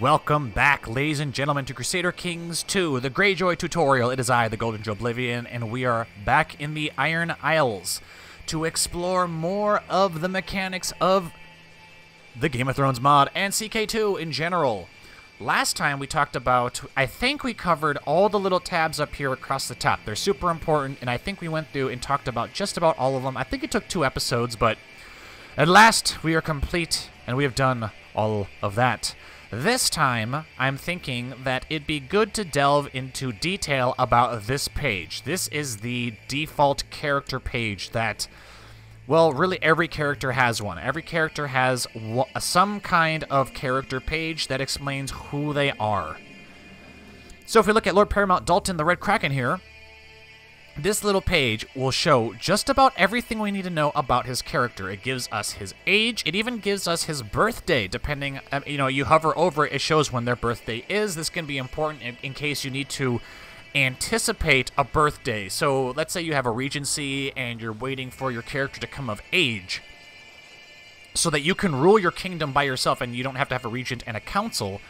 welcome back, ladies and gentlemen, to Crusader Kings 2, the Greyjoy tutorial. It is I, the Golden Joeblivion, and we are back in the Iron Isles to explore more of the mechanics of the Game of Thrones mod and CK2 in general. Last time we talked about, I think we covered all the little tabs up here across the top. They're super important, and I think we went through and talked about just about all of them. I think it took 2 episodes, but at last we are complete, and we have done all of that. This time, I'm thinking that it'd be good to delve into detail about this page. This is the default character page that, well, really every character has one. Every character has some kind of character page that explains who they are. So if we look at Lord Paramount Dalton the Red Kraken here, this little page will show just about everything we need to know about his character. It gives us his age. It even gives us his birthday, depending, you hover over it, it shows when their birthday is. This can be important in case you need to anticipate a birthday. So let's say you have a regency and you're waiting for your character to come of age so that you can rule your kingdom by yourself and you don't have to have a regent and a council.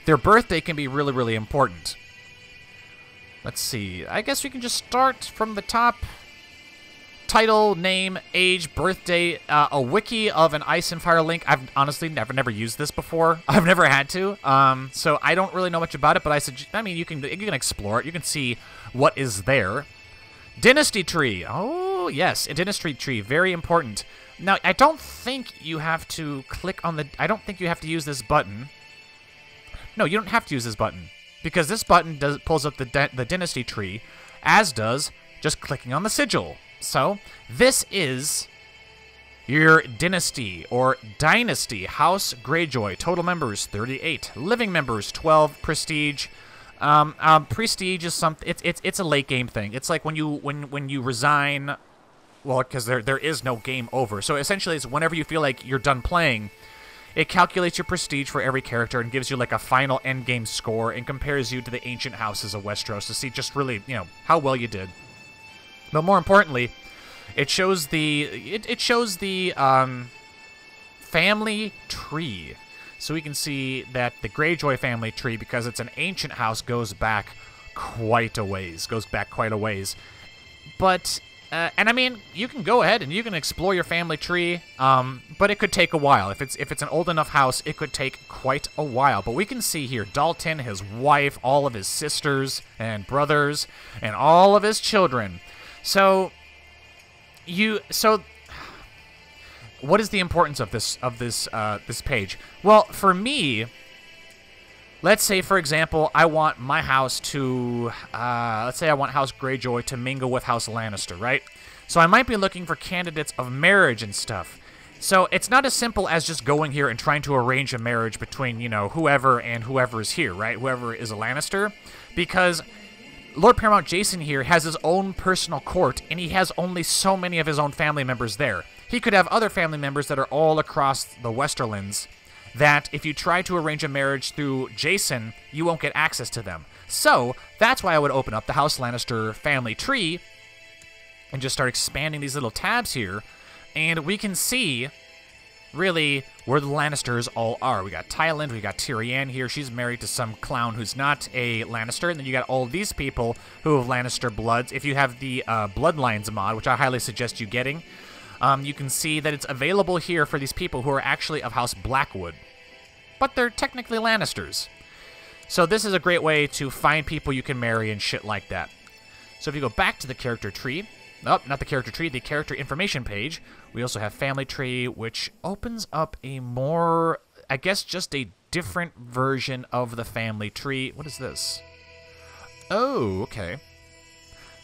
Their birthday can be really, really important. Let's see. I guess we can just start from the top. Title, name, age, birthday, a wiki of an Ice and Fire link. I've honestly never used this before. I've never had to. So I don't really know much about it, but you can explore it. You can see what is there. Dynasty tree. Oh, yes, a dynasty tree. Very important. Now, I don't think you have to click on the... I don't think you have to use this button. No, you don't have to use this button, because this button pulls up the dynasty tree, as does just clicking on the sigil. So, this is your dynasty, or dynasty. House Greyjoy. Total members, 38. Living members, 12. Prestige. Prestige is something... It's a late game thing. It's like when you resign... Well, because there is no game over. So, essentially, it's whenever you feel like you're done playing... It calculates your prestige for every character and gives you like a final endgame score and compares you to the ancient houses of Westeros to see just really, how well you did. But more importantly, it shows the family tree. So we can see that the Greyjoy family tree, because it's an ancient house, goes back quite a ways. But and I mean, you can go ahead and you can explore your family tree, but it could take a while. If it's an old enough house, it could take quite a while. But we can see here Dalton, his wife, all of his sisters and brothers, and all of his children. So what is the importance of this page? Well, for me, let's say, for example, I want my house to, let's say I want House Greyjoy to mingle with House Lannister, right? So I might be looking for candidates of marriage and stuff. So it's not as simple as just going here and trying to arrange a marriage between, whoever and whoever is here, right? Whoever is a Lannister. Because Lord Paramount Jason here has his own personal court, and he has only so many of his own family members there. He could have other family members that are all across the Westerlands, that if you try to arrange a marriage through Jason, you won't get access to them. So, that's why I would open up the House Lannister family tree and just start expanding these little tabs here, and we can see, really, where the Lannisters all are. We got Tyland, we got Tyrion here. She's married to some clown who's not a Lannister, and then you got all these people who have Lannister bloods. If you have the Bloodlines mod, which I highly suggest you getting, you can see that it's available here for these people who are actually of House Blackwood. But they're technically Lannisters. So this is a great way to find people you can marry and shit like that. So if you go back to the character tree, oh, not the character tree, the character information page, we also have family tree, which opens up a more, I guess just a different version of the family tree. What is this? Oh, okay.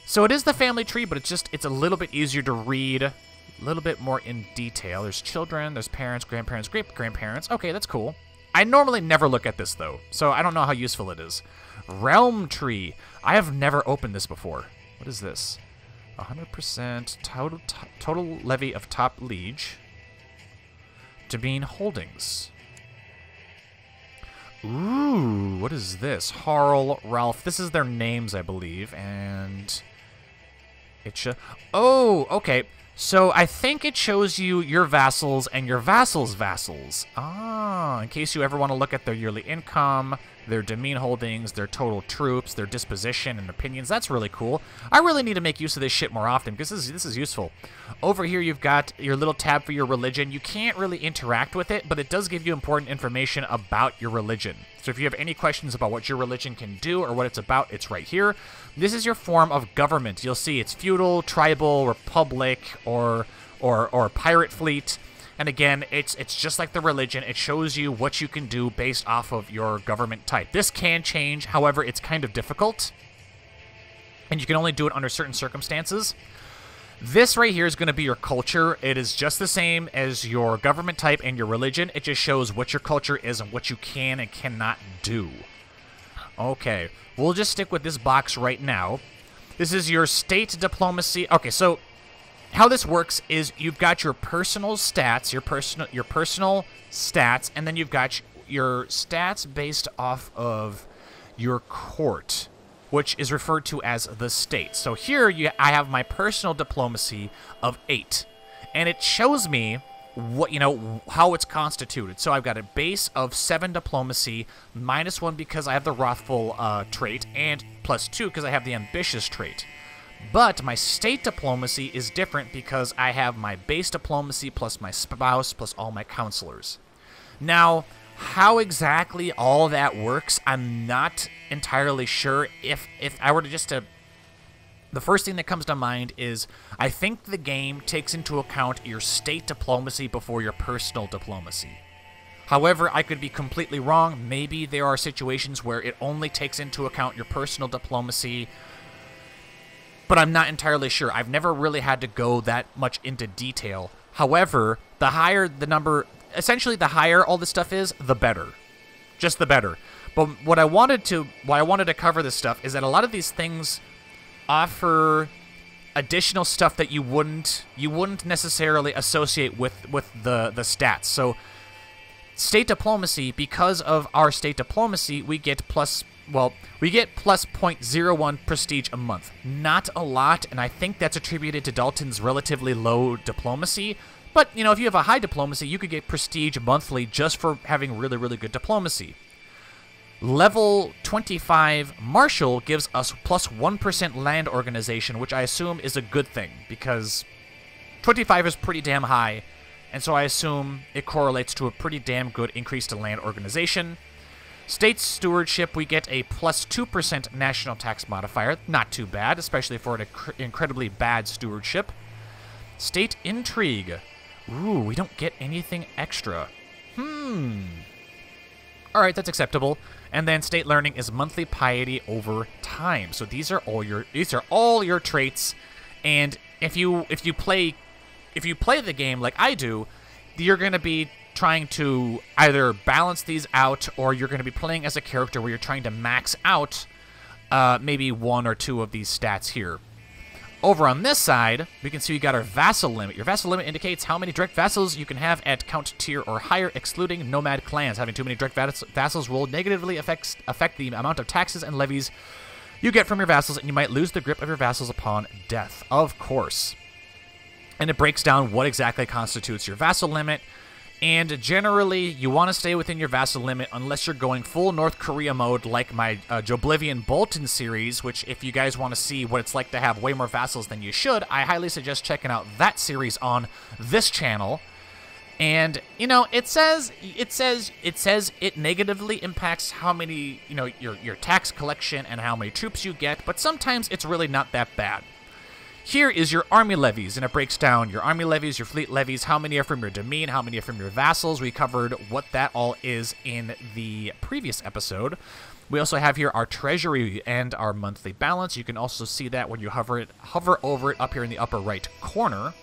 So it is the family tree, but it's a little bit easier to read, a little bit more in detail. There's children, there's parents, grandparents, great-grandparents. Okay, that's cool. I normally never look at this, though, so I don't know how useful it is. Realm tree. I have never opened this before. What is this? 100% total levy of top liege to being holdings. Ooh, what is this? Harl, Ralph. This is their names, I believe, and it should... Oh, okay. So I think it shows you your vassals and your vassals' vassals. Ah, in case you ever want to look at their yearly income, their demesne holdings, their total troops, their disposition and opinions. That's really cool. I really need to make use of this shit more often because this is useful. Over here you've got your little tab for your religion. You can't really interact with it, but it does give you important information about your religion. So if you have any questions about what your religion can do or what it's about, it's right here. This is your form of government. You'll see it's feudal, tribal, republic, or pirate fleet. And again, it's just like the religion. It shows you what you can do based off of your government type. This can change, however, it's kind of difficult. And you can only do it under certain circumstances. This right here is going to be your culture. It is just the same as your government type and your religion. It just shows what your culture is and what you can and cannot do. Okay, we'll just stick with this box right now. This is your state diplomacy. Okay, so how this works is you've got your personal stats, your personal stats, and then you've got your stats based off of your court, which is referred to as the state. So here I have my personal diplomacy of 8, and it shows me what, how it's constituted. So I've got a base of 7 diplomacy, -1 because I have the wrathful trait, and +2 because I have the ambitious trait. But my state diplomacy is different because I have my base diplomacy plus my spouse plus all my counselors. Now, how exactly all that works, I'm not entirely sure. If I were to the first thing that comes to mind is I think the game takes into account your state diplomacy before your personal diplomacy. However, I could be completely wrong. Maybe there are situations where it only takes into account your personal diplomacy, but I'm not entirely sure. I've never really had to go that much into detail. However, the higher the number, essentially the higher all this stuff is, the better. Just the better. But why I wanted to cover this stuff is that a lot of these things offer additional stuff that you wouldn't necessarily associate with the stats. So state diplomacy, because of our state diplomacy, we get plus 0.01 prestige a month. Not a lot, and I think that's attributed to Dalton's relatively low diplomacy. But, if you have a high diplomacy, you could get prestige monthly just for having really, really good diplomacy. Level 25 Marshal gives us plus 1% land organization, which I assume is a good thing, because 25 is pretty damn high, and so I assume it correlates to a pretty damn good increase to land organization. State Stewardship, we get a plus 2% national tax modifier. Not too bad, especially for an incredibly bad stewardship. State Intrigue. Ooh, we don't get anything extra. Alright, that's acceptable. And then State Learning is monthly piety over time. So these are all your traits. And if you play the game like I do, you're going to be trying to either balance these out, or you're going to be playing as a character where you're trying to max out maybe 1 or 2 of these stats here. Over on this side, we can see we got our vassal limit. Your vassal limit indicates how many direct vassals you can have at count tier or higher, excluding nomad clans. Having too many direct vassals will negatively affect the amount of taxes and levies you get from your vassals, and you might lose the grip of your vassals upon death, of course. And it breaks down what exactly constitutes your vassal limit. And generally, you want to stay within your vassal limit unless you're going full North Korea mode like my Joeblivion Bolton series, which if you guys want to see what it's like to have way more vassals than you should, I highly suggest checking out that series on this channel. And, it says it negatively impacts how many, your tax collection and how many troops you get, but sometimes it's really not that bad. Here is your army levies, and it breaks down your army levies, your fleet levies, how many are from your demesne, how many are from your vassals. We covered what that all is in the previous episode. We also have here our treasury and our monthly balance. You can also see that when you hover over it up here in the upper right corner.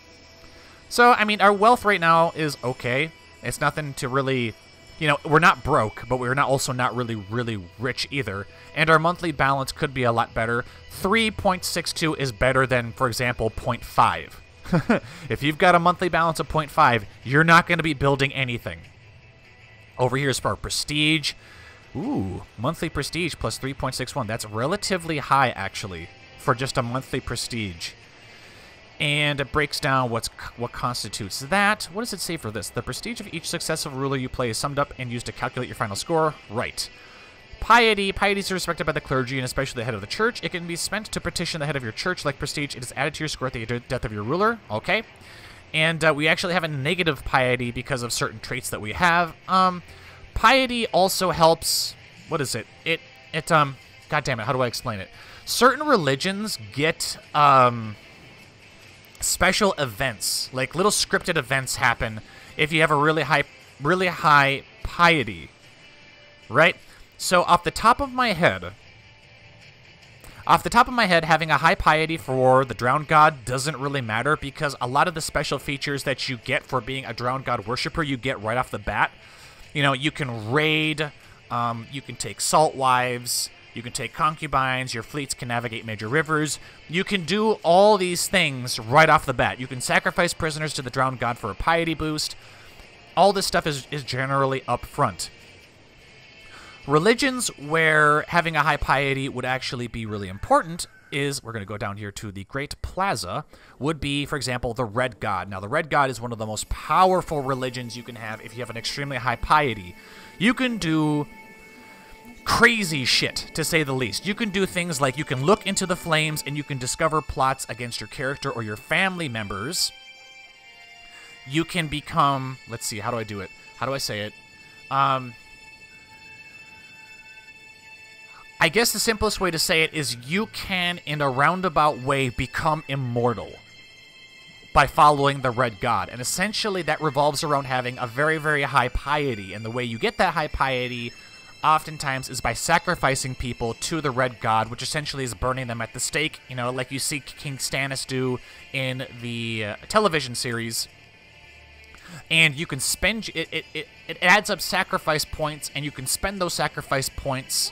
So, I mean, our wealth right now is okay. It's nothing to really, we're not broke, but we're also not really, really rich either. And our monthly balance could be a lot better. 3.62 is better than, for example, 0.5. If you've got a monthly balance of 0.5, you're not going to be building anything. Over here is for our prestige. Ooh, monthly prestige plus 3.61. That's relatively high, actually, for just a monthly prestige. And it breaks down what constitutes that. What does it say for this? The prestige of each successive ruler you play is summed up and used to calculate your final score. Right. Piety. Piety is respected by the clergy and especially the head of the church. It can be spent to petition the head of your church. Like prestige, it is added to your score at the death of your ruler. Okay. And we actually have a negative piety because of certain traits that we have. Piety also helps... What is it? God damn it, how do I explain it? Certain religions get... special events, like little scripted events happen if you have a really high piety, right? So off the top of my head, having a high piety for the Drowned God doesn't really matter because a lot of the special features that you get for being a Drowned God worshiper, you get right off the bat. You know, you can raid, you can take salt wives, you can take concubines, your fleets can navigate major rivers. You can do all these things right off the bat. You can sacrifice prisoners to the Drowned God for a piety boost. All this stuff is generally up front. Religions where having a high piety would actually be really important is, we're going to go down here to the Great Plaza, would be, for example, the Red God. Now, the Red God is one of the most powerful religions you can have if you have an extremely high piety. You can do... crazy shit, to say the least. You can do things like you can look into the flames and you can discover plots against your character or your family members. You can become... Let's see, how do I do it? How do I say it? I guess the simplest way to say it is you can, in a roundabout way, become immortal by following the Red God. And essentially that revolves around having a very, very high piety. And the way you get that high piety... oftentimes is by sacrificing people to the Red God, which essentially is burning them at the stake, you know, like you see King Stannis do in the television series. And you can spend... It adds up sacrifice points, and you can spend those sacrifice points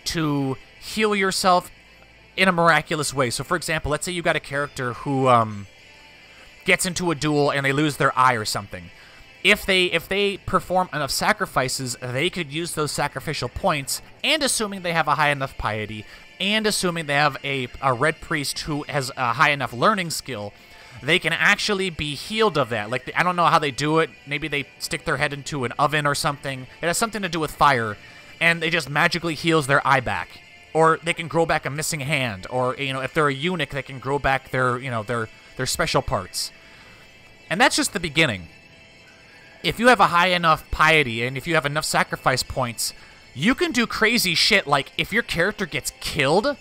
to heal yourself in a miraculous way. So, for example, let's say you got a character who gets into a duel and they lose their eye or something. If they perform enough sacrifices, they could use those sacrificial points, and assuming they have a high enough piety, and assuming they have a red priest who has a high enough learning skill, they can actually be healed of that. Like, I don't know how they do it. Maybe they stick their head into an oven or something. It has something to do with fire, and it just magically heals their eye back. Or they can grow back a missing hand, or, you know, if they're a eunuch, they can grow back their, you know, their special parts. And that's just the beginning. If you have a high enough piety and if you have enough sacrifice points, you can do crazy shit. Like, if your character gets killed,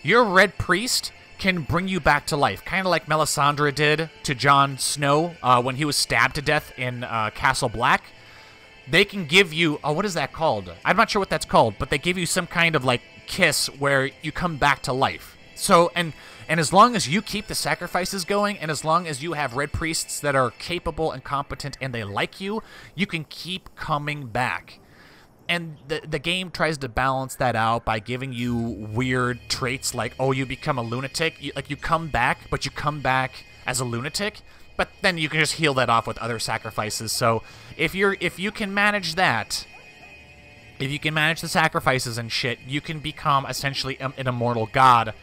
your red priest can bring you back to life. Kind of like Melisandre did to Jon Snow when he was stabbed to death in Castle Black. They can give you... Oh, what is that called? I'm not sure what that's called, but they give you some kind of, like, kiss where you come back to life. So, and as long as you keep the sacrifices going, and as long as you have red priests that are capable and competent and they like you, you can keep coming back. And the game tries to balance that out by giving you weird traits like, oh, you become a lunatic. You come back, but you come back as a lunatic. But then you can just heal that off with other sacrifices. So if you can manage that, if you can manage the sacrifices and shit, you can become essentially an immortal god.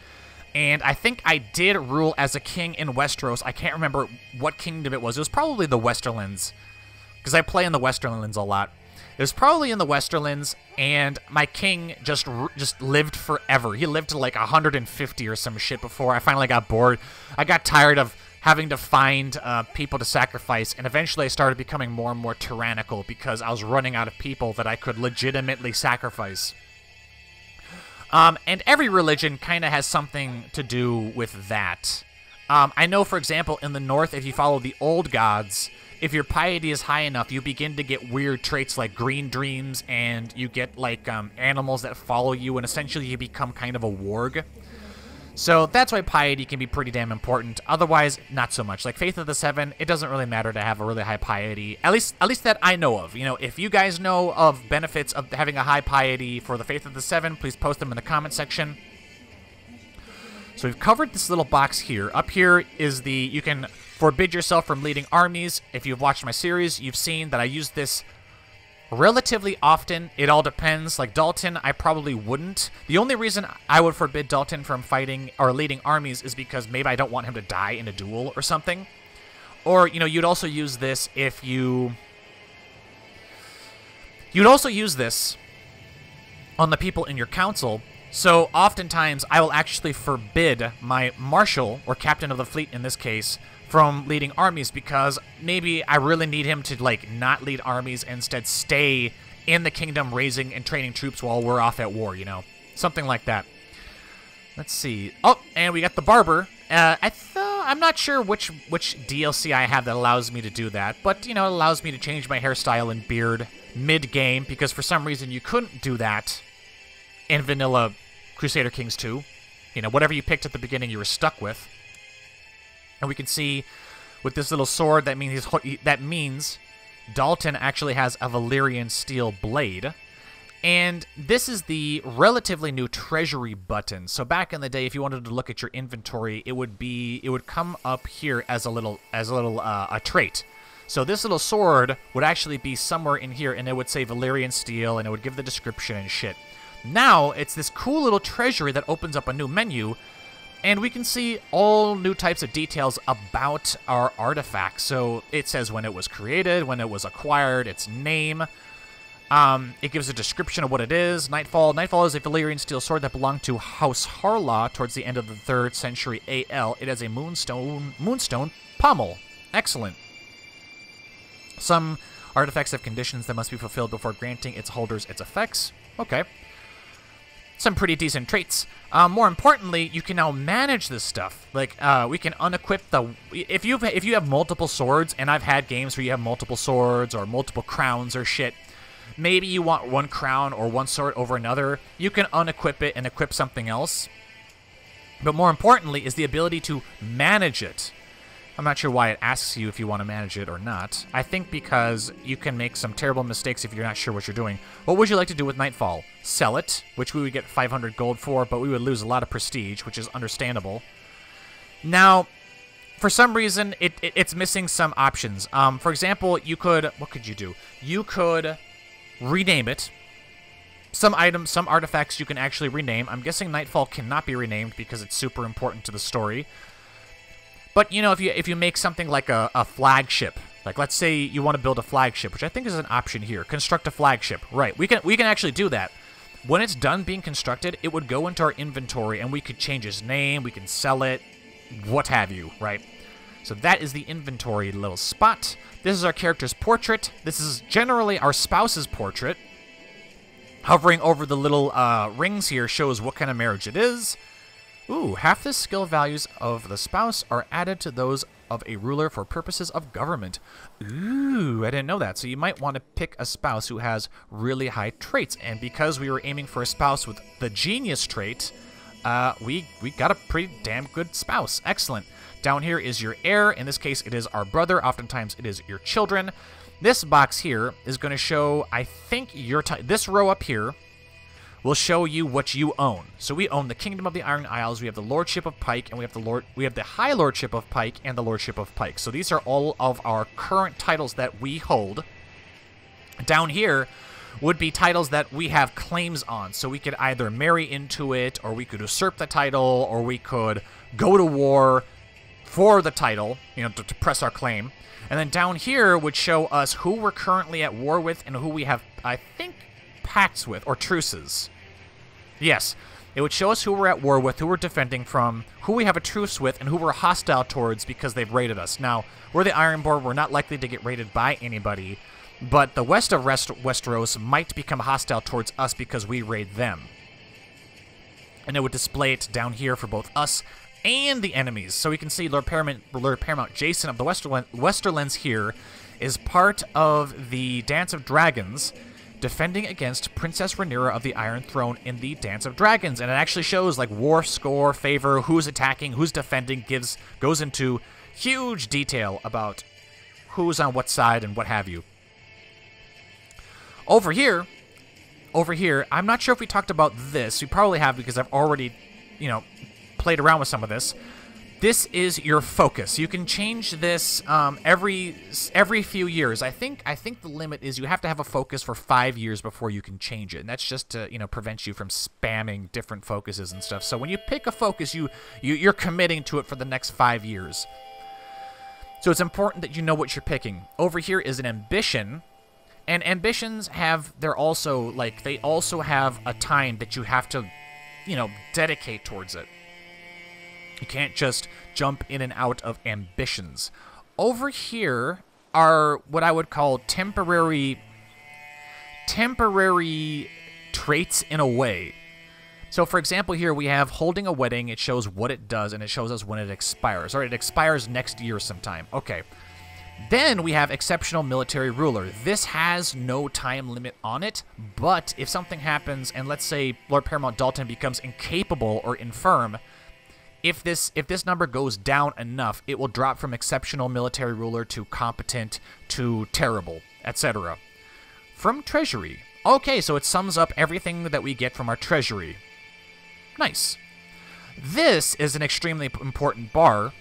And I think I did rule as a king in Westeros. I can't remember what kingdom it was. It was probably the Westerlands, because I play in the Westerlands a lot. It was probably in the Westerlands, and my king just lived forever. He lived to like 150 or some shit before I finally got bored. I got tired of having to find people to sacrifice, and eventually I started becoming more and more tyrannical because I was running out of people that I could legitimately sacrifice. And every religion kind of has something to do with that. I know, for example, in the north, if you follow the old gods, if your piety is high enough, you begin to get weird traits like green dreams, and you get like animals that follow you, and essentially you become kind of a warg. So that's why piety can be pretty damn important. Otherwise, not so much. Like Faith of the Seven, it doesn't really matter to have a really high piety. At least that I know of. You know, if you guys know of benefits of having a high piety for the Faith of the Seven, please post them in the comment section. So we've covered this little box here. Up here is the, you can forbid yourself from leading armies. If you've watched my series, you've seen that I use this relatively often. It all depends. Like Dalton, I probably wouldn't. The only reason I would forbid Dalton from fighting or leading armies is because maybe I don't want him to die in a duel or something. Or, you know, you'd also use this if you... You'd also use this on the people in your council. So oftentimes I will actually forbid my marshal, or captain of the fleet in this case, from leading armies because maybe I really need him to, like, not lead armies, instead stay in the kingdom raising and training troops while we're off at war, you know? Something like that. Let's see. Oh, and we got the barber. I'm not sure which DLC I have that allows me to do that, but, you know, it allows me to change my hairstyle and beard mid-game, because for some reason you couldn't do that in vanilla Crusader Kings 2. You know, whatever you picked at the beginning you were stuck with. And we can see with this little sword, that means Dalton actually has a Valyrian steel blade. And this is the relatively new treasury button. So back in the day, if you wanted to look at your inventory, it would come up here as a trait. So this little sword would actually be somewhere in here, and it would say Valyrian steel, and it would give the description and shit. Now it's this cool little treasury that opens up a new menu, and we can see all new types of details about our artifact. So it says when it was created, when it was acquired, its name. It gives a description of what it is. Nightfall. Nightfall is a Valyrian steel sword that belonged to House Harlaw towards the end of the 3rd century AL. It has a moonstone pommel. Excellent. Some artifacts have conditions that must be fulfilled before granting its holders its effects. Okay. Some pretty decent traits. More importantly, you can now manage this stuff. Like, we can unequip the... If you have multiple swords, and I've had games where you have multiple swords or multiple crowns or shit, maybe you want one crown or one sword over another, you can unequip it and equip something else. But more importantly is the ability to manage it. I'm not sure why it asks you if you want to manage it or not. I think because you can make some terrible mistakes if you're not sure what you're doing. What would you like to do with Nightfall? Sell it, which we would get 500 gold for, but we would lose a lot of prestige, which is understandable. Now, for some reason, it's missing some options. For example, you could... What could you do? You could rename it. Some items, some artifacts you can actually rename. I'm guessing Nightfall cannot be renamed because it's super important to the story. But, you know, if you make something like a flagship, like let's say you want to build a flagship, which I think is an option here, construct a flagship. Right, we can actually do that. When it's done being constructed, it would go into our inventory, and we could change its name, we can sell it, what have you, right? So that is the inventory little spot. This is our character's portrait. This is generally our spouse's portrait. Hovering over the little rings here shows what kind of marriage it is. Ooh, half the skill values of the spouse are added to those of a ruler for purposes of government. Ooh, I didn't know that. So you might want to pick a spouse who has really high traits. And because we were aiming for a spouse with the genius trait, we got a pretty damn good spouse. Excellent. Down here is your heir. In this case, it is our brother. Oftentimes, it is your children. This box here is going to show, I think, this row up here will show you what you own. So we own the Kingdom of the Iron Isles, we have the Lordship of Pike, and we have the High Lordship of Pike and the Lordship of Pike. So these are all of our current titles that we hold. Down here would be titles that we have claims on. So we could either marry into it, or we could usurp the title, or we could go to war for the title, you know, to press our claim. And then down here would show us who we're currently at war with and who we have, I think, pacts with, or truces. Yes, it would show us who we're at war with, who we're defending from, who we have a truce with, and who we're hostile towards because they've raided us. Now, we're the Ironborn, we're not likely to get raided by anybody, but the west of Westeros might become hostile towards us because we raid them. And it would display it down here for both us and the enemies. So we can see Lord Paramount Jason of the Westerlands here is part of the Dance of Dragons, defending against Princess Rhaenyra of the Iron Throne in the Dance of Dragons. And it actually shows, like, war score, favor, who's attacking, who's defending, goes into huge detail about who's on what side and what have you. Over here, I'm not sure if we talked about this. We probably have because I've already, you know, played around with some of this. this is your focus. You can change this every few years. I think the limit is you have to have a focus for 5 years before you can change it, and that's just to prevent you from spamming different focuses and stuff. So when you pick a focus, you're committing to it for the next 5 years. So it's important that you know what you're picking. Over here is an ambition, and ambitions they also have a time that you have to dedicate towards it. You can't just jump in and out of ambitions. Over here are what I would call temporary traits in a way. So, for example, here we have holding a wedding. It shows what it does, and it shows us when it expires. Or it expires next year sometime. Okay. Then we have exceptional military ruler. This has no time limit on it, but if something happens, and let's say Lord Paramount Dalton becomes incapable or infirm, if this number goes down enough, it will drop from exceptional military ruler to competent to terrible, etc. From treasury. Okay, so it sums up everything that we get from our treasury. Nice. This is an extremely important bar,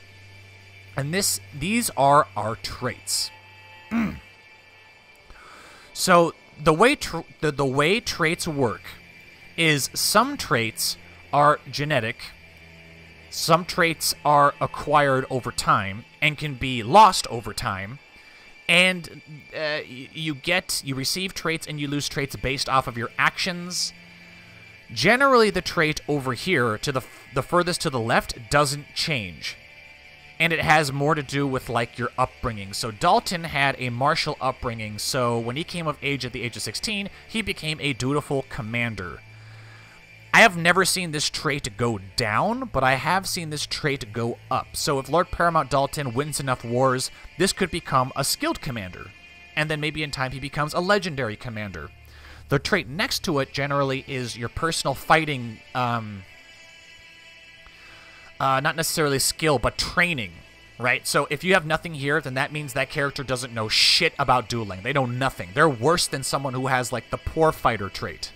and these are our traits. So the way traits work is some traits are genetic. Some traits are acquired over time and can be lost over time, and you receive traits and you lose traits based off of your actions. Generally, the trait over here, to the furthest to the left, doesn't change, and it has more to do with like your upbringing. So Dalton had a martial upbringing, so when he came of age at the age of 16, he became a dutiful commander. I have never seen this trait go down, but I have seen this trait go up. So if Lord Paramount Dalton wins enough wars, this could become a skilled commander. And then maybe in time he becomes a legendary commander. The trait next to it generally is your personal fighting, not necessarily skill, but training, right? So if you have nothing here, then that means that character doesn't know shit about dueling. They know nothing. They're worse than someone who has like the poor fighter trait.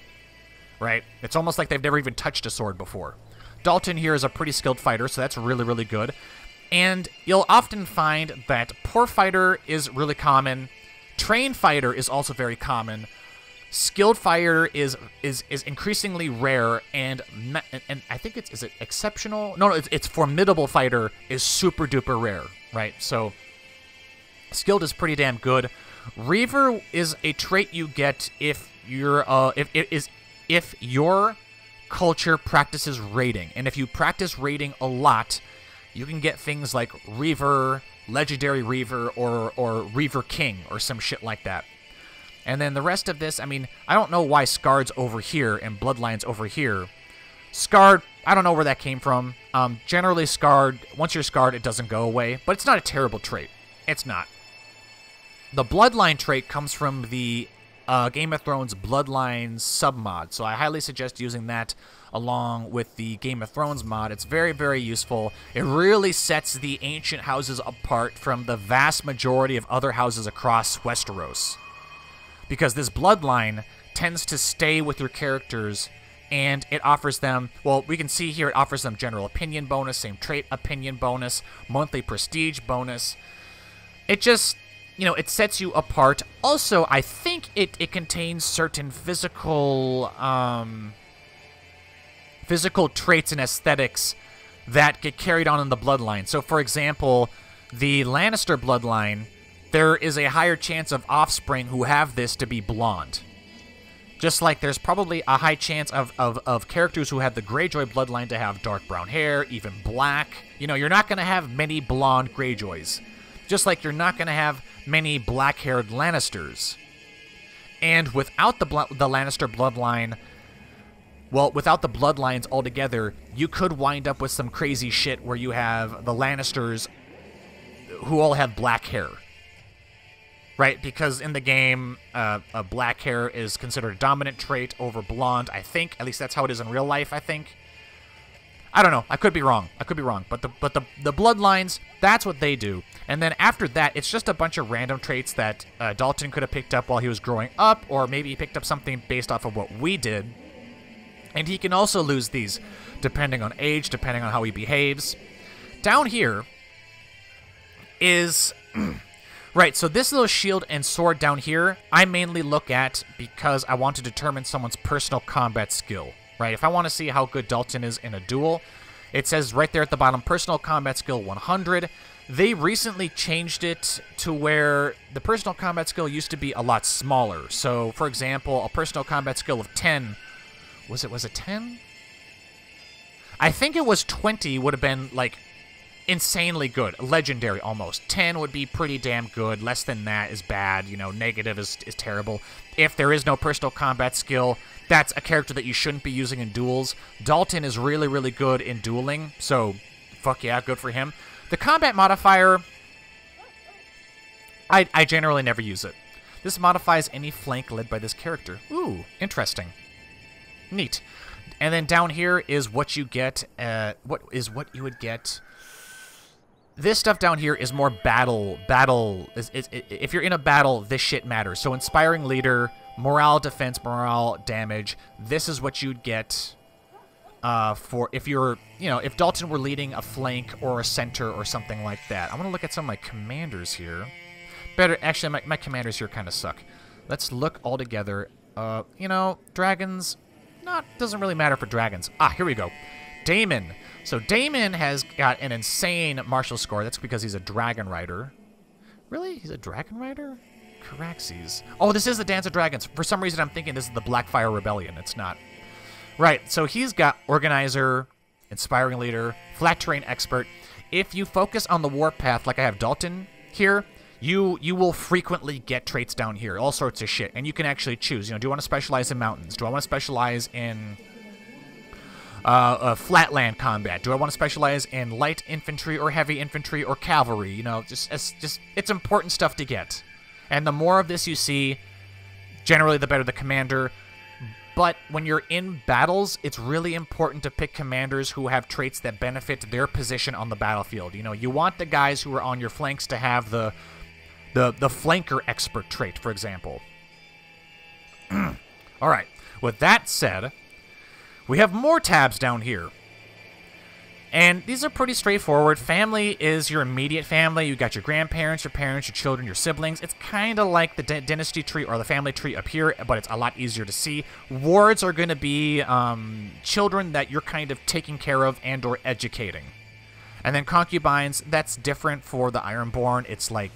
Right? It's almost like they've never even touched a sword before. Dalton here is a pretty skilled fighter, so that's really, really good. And you'll often find that poor fighter is really common. Trained fighter is also very common. Skilled fighter is increasingly rare, and I think is it exceptional? No, it's formidable fighter is super duper rare, right? So skilled is pretty damn good. Reaver is a trait you get if you're if your culture practices raiding. And if you practice raiding a lot, you can get things like Reaver, Legendary Reaver, or Reaver King, or some shit like that. And then the rest of this, I mean, I don't know why Scarred's over here and Bloodline's over here. Scarred, I don't know where that came from. Generally, Scarred, once you're Scarred, it doesn't go away. But it's not a terrible trait. It's not. The Bloodline trait comes from the Game of Thrones Bloodlines submod, so I highly suggest using that along with the Game of Thrones mod. It's very, very useful. It really sets the ancient houses apart from the vast majority of other houses across Westeros, because this Bloodline tends to stay with your characters, and it offers them, well, we can see here it offers them general opinion bonus, same trait opinion bonus, monthly prestige bonus. It just, it sets you apart. Also, I think it contains certain physical traits and aesthetics that get carried on in the bloodline. So, for example, the Lannister bloodline, there is a higher chance of offspring who have this to be blonde. Just like there's probably a high chance of characters who have the Greyjoy bloodline to have dark brown hair, even black. You're not going to have many blonde Greyjoys. Just like you're not going to have many black-haired Lannisters. And without the Lannister bloodline, well, without the bloodlines altogether, you could wind up with some crazy shit where you have the Lannisters who all have black hair. Right? Because in the game, black hair is considered a dominant trait over blonde, I think. At least that's how it is in real life, I think. I don't know. I could be wrong. But the bloodlines, that's what they do. And then after that, it's just a bunch of random traits that Dalton could have picked up while he was growing up, or maybe he picked up something based off of what we did. And he can also lose these depending on age, depending on how he behaves. down here is... Right, so this little shield and sword down here, I mainly look at because I want to determine someone's personal combat skill, right? If I want to see how good Dalton is in a duel, it says right there at the bottom, personal combat skill 100. They recently changed it to where the personal combat skill used to be a lot smaller. So, for example, a personal combat skill of 10, was it 10? I think it was 20 would have been, like, insanely good. Legendary, almost. 10 would be pretty damn good. Less than that is bad. You know, negative is terrible. If there is no personal combat skill, that's a character that you shouldn't be using in duels. Dalton is really, really good in dueling, so fuck yeah, good for him. The combat modifier, I generally never use it. This modifies any flank led by this character. Ooh, interesting. Neat. And then down here is what you get, what you would get. This stuff down here is more battle. If you're in a battle, this shit matters. So inspiring leader, morale, defense, morale, damage. This is what you'd get for if you're, you know, if Dalton were leading a flank or a center or something like that. I want to look at some of my commanders here. Actually, my commanders here kind of suck. Let's look all together. You know, dragons, doesn't really matter for dragons. Ah, here we go. Damon. So Damon has got an insane martial score. That's because he's a dragon rider. Really? He's a dragon rider? Caraxes. Oh, this is the Dance of Dragons. For some reason, I'm thinking this is the Blackfire Rebellion. It's not. Right, so he's got Organizer, Inspiring Leader, Flat Terrain Expert. If you focus on the warpath, like I have Dalton here, you will frequently get traits down here, all sorts of shit. And you can actually choose. You know, do you want to specialize in mountains? Do I want to specialize in... flatland combat? Do I want to specialize in light infantry or heavy infantry or cavalry? You know, it's important stuff to get. And the more of this you see, generally the better the commander. But when you're in battles, it's really important to pick commanders who have traits that benefit their position on the battlefield. You know, you want the guys who are on your flanks to have the flanker expert trait, for example. All right. With that said, we have more tabs down here. And these are pretty straightforward. Family is your immediate family. You got your grandparents, your parents, your children, your siblings. It's kind of like the dynasty tree or the family tree up here, but it's a lot easier to see. Wards are going to be children that you're kind of taking care of and or educating. And then concubines, that's different for the Ironborn. It's like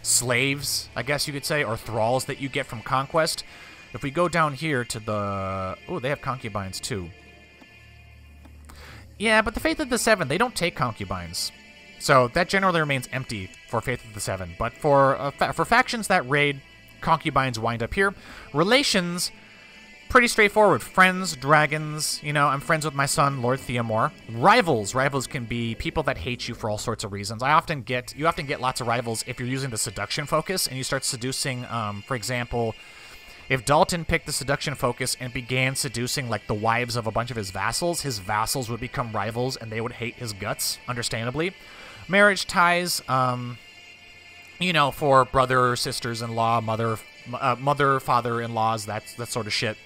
slaves, I guess you could say, or thralls that you get from conquest. If we go down here to the... Oh, they have concubines, too. Yeah, but the Faith of the Seven, they don't take concubines. So that generally remains empty for Faith of the Seven. But for factions that raid, concubines wind up here. Relations, pretty straightforward. Friends, dragons, you know, I'm friends with my son, Lord Theomore. Rivals. Rivals can be people that hate you for all sorts of reasons. You often get lots of rivals if you're using the seduction focus and you start seducing, for example... If Dalton picked the seduction focus and began seducing, like, the wives of a bunch of his vassals would become rivals and they would hate his guts, understandably. Marriage ties, you know, for brother, sisters-in-law, mother, father-in-laws, that sort of shit.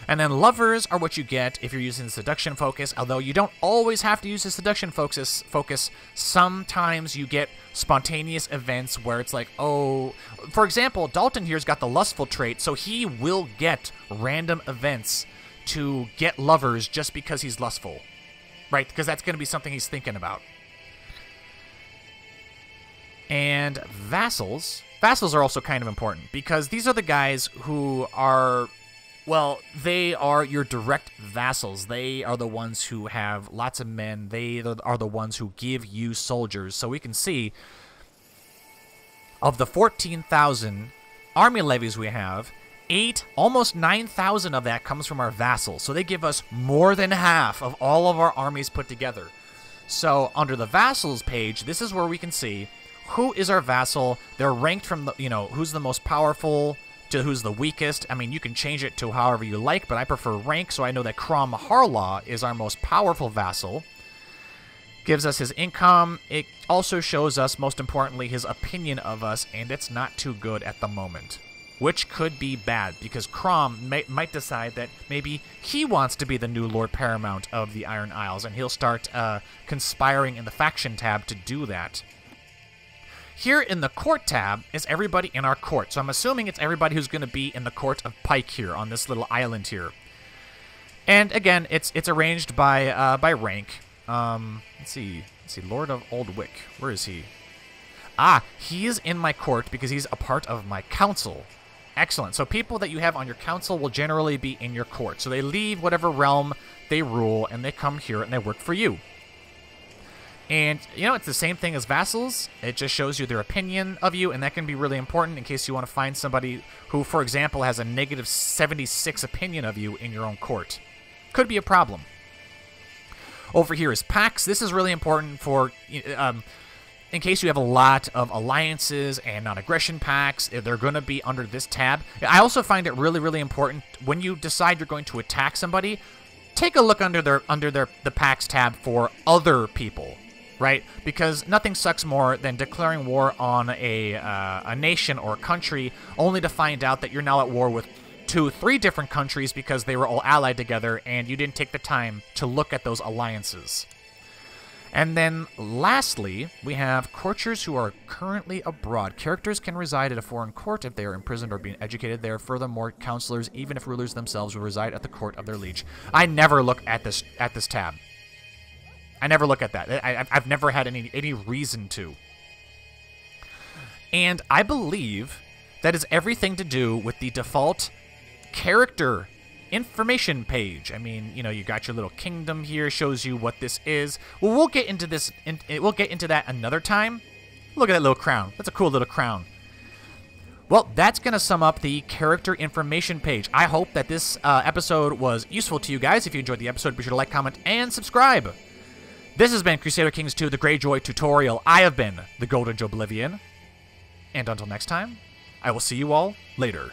And then lovers are what you get if you're using the seduction focus, although you don't always have to use the seduction focus. Sometimes you get spontaneous events where it's like, oh... For example, Dalton here's got the lustful trait, so he will get random events to get lovers just because he's lustful. Right? Because that's going to be something he's thinking about. And vassals. Vassals are also kind of important, because these are the guys who are... Well, they are your direct vassals. They are the ones who have lots of men. They are the ones who give you soldiers. So we can see, of the 14,000 army levies we have, almost 9,000 of that comes from our vassals. So they give us more than half of all of our armies put together. So under the vassals page, this is where we can see who is our vassal. They're ranked from the, you know, who's the most powerful to who's the weakest. I mean, you can change it to however you like, but I prefer rank, so I know that Crom Harlaw is our most powerful vassal. Gives us his income. It also shows us, most importantly, his opinion of us, and it's not too good at the moment. which could be bad, because Crom might decide that maybe he wants to be the new Lord Paramount of the Iron Isles, and he'll start conspiring in the faction tab to do that. Here in the court tab is everybody in our court, so I'm assuming it's everybody who's going to be in the court of Pike here on this little island here. And again, it's arranged by rank. Let's see, Lord of Oldwick, where is he? Ah, he is in my court because he's a part of my council. Excellent. So people that you have on your council will generally be in your court. So they leave whatever realm they rule, and they come here and they work for you. And, you know, it's the same thing as vassals. It just shows you their opinion of you, and that can be really important in case you want to find somebody who, for example, has a negative 76 opinion of you in your own court. Could be a problem. Over here is pacts. This is really important for... in case you have a lot of alliances and non-aggression pacts, they're going to be under this tab. I also find it really, really important when you decide you're going to attack somebody, take a look under the pacts tab for other people, right? Because nothing sucks more than declaring war on a nation or a country only to find out that you're now at war with 2, 3 different countries because they were all allied together and you didn't take the time to look at those alliances. And then, lastly, we have courtiers who are currently abroad. Characters can reside at a foreign court if they are imprisoned or being educated there. Furthermore, counselors, even if rulers themselves, will reside at the court of their liege. I never look at this tab. I never look at that. I've never had any reason to. And I believe that is everything to do with the default character information page. I mean, you know, you got your little kingdom here, shows you what this is. Well, we'll get into this, we'll get into that another time. Look at that little crown. That's a cool little crown. Well, that's going to sum up the character information page. I hope that this episode was useful to you guys. If you enjoyed the episode, be sure to like, comment, and subscribe. This has been Crusader Kings 2, the Greyjoy tutorial. I have been the Golden Joeblivion. And until next time, I will see you all later.